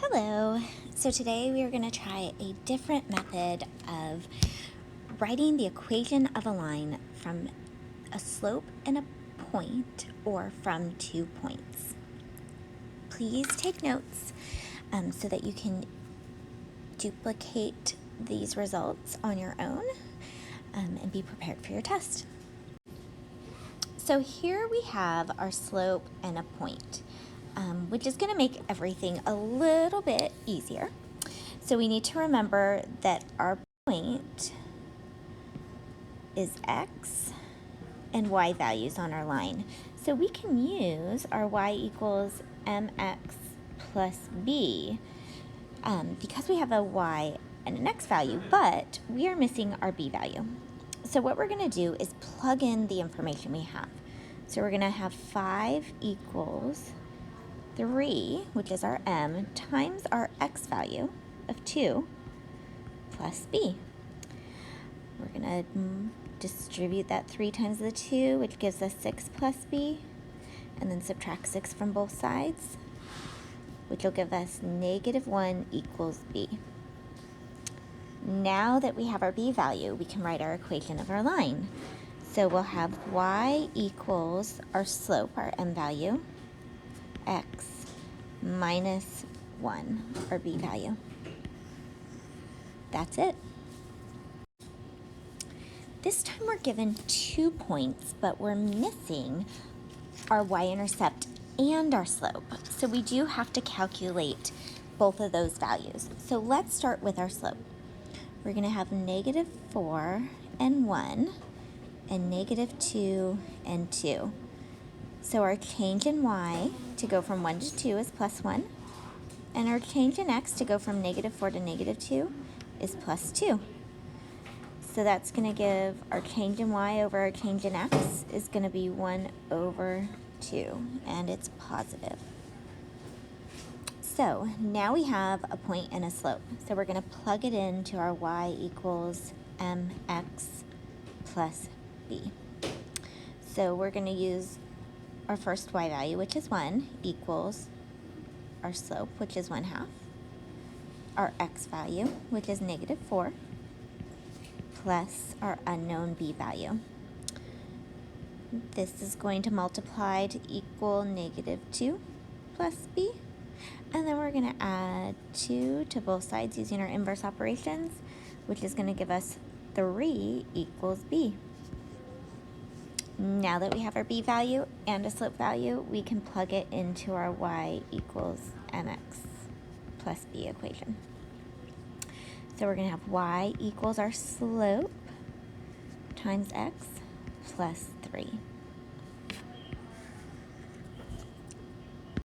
Hello. So today we are going to try a different method of writing the equation of a line from a slope and a point, or from 2 points. Please take notes so that you can duplicate these results on your own and be prepared for your test. So here we have our slope and a point, which is going to make everything a little bit easier. So we need to remember that our point is x and y values on our line. So we can use our y equals mx plus b because we have a y and an x value, but we are missing our b value. So what we're going to do is plug in the information we have. So we're going to have 5 equals 3, which is our m, times our x value of 2 plus b. We're going to distribute that 3 times the 2, which gives us 6 plus b, and then subtract 6 from both sides, which will give us -1 equals b. Now that we have our b value, we can write our equation of our line. So we'll have y equals our slope, our m value, x minus 1, our b value. That's it. This time we're given 2 points, but we're missing our y-intercept and our slope. So we do have to calculate both of those values. So let's start with our slope. We're going to have -4 and 1 and -2 and 2. So our change in y to go from 1 to 2 is +1, and our change in x to go from -4 to -2 is +2. So that's going to give our change in y over our change in x is going to be 1/2, and it's positive. So now we have a point and a slope. So we're going to plug it into our y equals mx plus b. So we're going to use our first y value, which is 1, equals our slope, which is 1/2, our x value, which is -4, plus our unknown b value. This is going to multiply to equal -2 plus b. And then we're going to add 2 to both sides using our inverse operations, which is going to give us 3 equals b. Now that we have our b value and a slope value, we can plug it into our y equals mx plus b equation. So we're going to have y equals our slope times x plus 3.